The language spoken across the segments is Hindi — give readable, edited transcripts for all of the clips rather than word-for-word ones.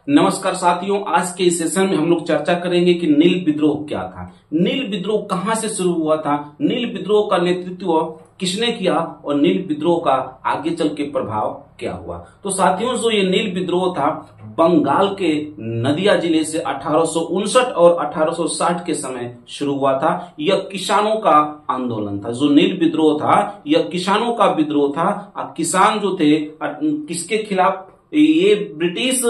नमस्कार साथियों, आज के इस सेशन में हम लोग चर्चा करेंगे कि नील विद्रोह क्या था। नील विद्रोह कहां से शुरू हुआ था, नील विद्रोह का नेतृत्व किसने किया और नील विद्रोह का आगे चल के प्रभाव क्या हुआ। तो साथियों, जो ये नील विद्रोह था बंगाल के नदिया जिले से 1859 और 1860 के समय शुरू हुआ था। यह किसानों का आंदोलन था। जो नील विद्रोह था यह किसानों का विद्रोह था। किसान जो थे किसके खिलाफ, ये ब्रिटिश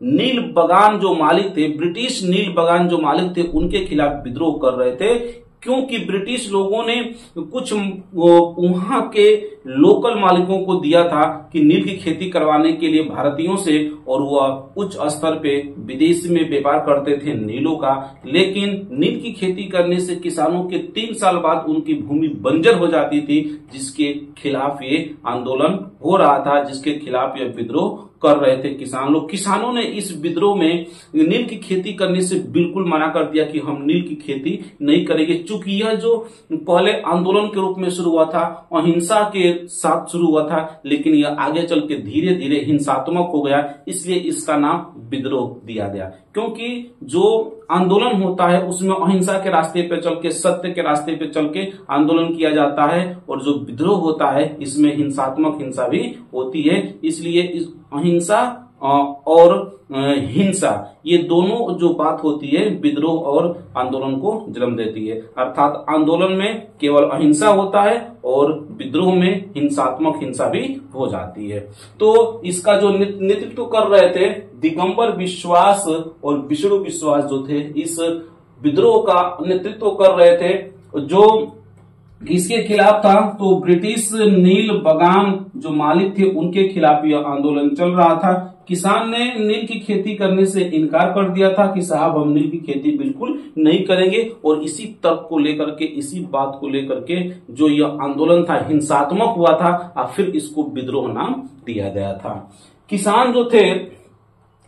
नील बगान जो मालिक थे, ब्रिटिश नील बगान जो मालिक थे उनके खिलाफ विद्रोह कर रहे थे, क्योंकि ब्रिटिश लोगों ने कुछ वहां के लोकल मालिकों को दिया था कि नील की खेती करवाने के लिए भारतीयों से, और वह उच्च स्तर पे विदेश में व्यापार करते थे नीलों का। लेकिन नील की खेती करने से किसानों के 3 साल बाद उनकी भूमि बंजर हो जाती थी, जिसके खिलाफ ये आंदोलन हो रहा था, जिसके खिलाफ यह विद्रोह कर रहे थे किसान लोग। किसानों ने इस विद्रोह में नील की खेती करने से बिल्कुल मना कर दिया कि हम नील की खेती नहीं करेंगे। चूंकि यह जो पहले आंदोलन के रूप में शुरू हुआ था, अहिंसा के साथ शुरू हुआ था, लेकिन यह आगे चल के धीरे धीरे हिंसात्मक हो गया, इसलिए इसका नाम विद्रोह दिया गया। क्योंकि जो आंदोलन होता है उसमें अहिंसा के रास्ते पे चल के, सत्य के रास्ते पे चल के आंदोलन किया जाता है, और जो विद्रोह होता है इसमें हिंसात्मक हिंसा भी होती है। इसलिए इस अहिंसा और हिंसा, ये दोनों जो बात होती है विद्रोह और आंदोलन को जन्म देती है। अर्थात आंदोलन में केवल अहिंसा होता है और विद्रोह में हिंसात्मक हिंसा भी हो जाती है। तो इसका जो नेतृत्व कर रहे थे दिगंबर विश्वास और विष्णु विश्वास जो थे, इस विद्रोह का नेतृत्व कर रहे थे। जो किसके खिलाफ था, तो ब्रिटिश नील बगान जो मालिक थे उनके खिलाफ यह आंदोलन चल रहा था। किसान ने नील की खेती करने से इनकार कर दिया था कि साहब हम नील की खेती बिल्कुल नहीं करेंगे, और इसी तर्क को लेकर के, इसी बात को लेकर के जो यह आंदोलन था हिंसात्मक हुआ था, और फिर इसको विद्रोह नाम दिया गया था। किसान जो थे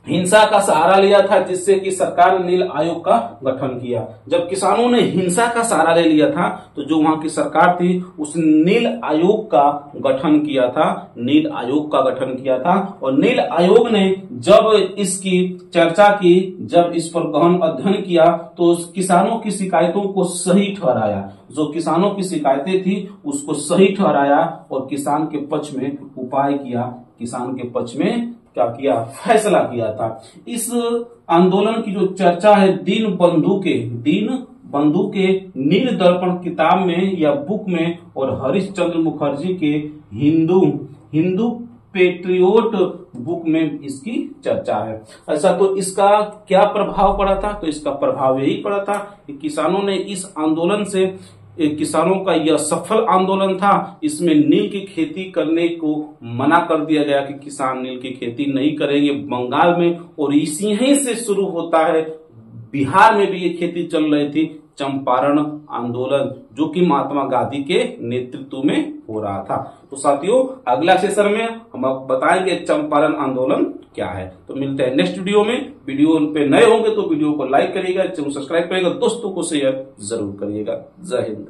हिंसा का सहारा लिया था, जिससे कि सरकार ने नील आयोग का गठन किया। जब किसानों ने हिंसा का सहारा ले लिया था तो जो वहां की सरकार थी उस नील आयोग का गठन किया था, नील आयोग का गठन किया था। और नील आयोग ने जब इसकी चर्चा की, जब इस पर गहन अध्ययन किया, तो किसानों की शिकायतों को सही ठहराया। जो किसानों की शिकायतें थी उसको सही ठहराया और किसान के पक्ष में उपाय किया, किसान के पक्ष में क्या किया, फैसला किया था। इस आंदोलन की जो चर्चा है दीन बंधु के नील दर्पण किताब में या बुक में, और हरिश्चंद्र मुखर्जी के हिंदू पेट्रियोट बुक में इसकी चर्चा है। ऐसा तो इसका क्या प्रभाव पड़ा था, तो इसका प्रभाव यही पड़ा था कि किसानों ने इस आंदोलन से, किसानों का यह सफल आंदोलन था, इसमें नील की खेती करने को मना कर दिया गया कि किसान नील की खेती नहीं करेंगे बंगाल में। और इसी यहीं से शुरू होता है, बिहार में भी ये खेती चल रही थी, चंपारण आंदोलन, जो कि महात्मा गांधी के नेतृत्व में हो रहा था। तो साथियों, अगला सेशन में हम बताएंगे चंपारण आंदोलन क्या है। तो मिलते हैं नेक्स्ट वीडियो में। वीडियो पे नए होंगे तो वीडियो को लाइक करिएगा, चैनल सब्सक्राइब करिएगा, दोस्तों को शेयर जरूर करिएगा। जय हिंद।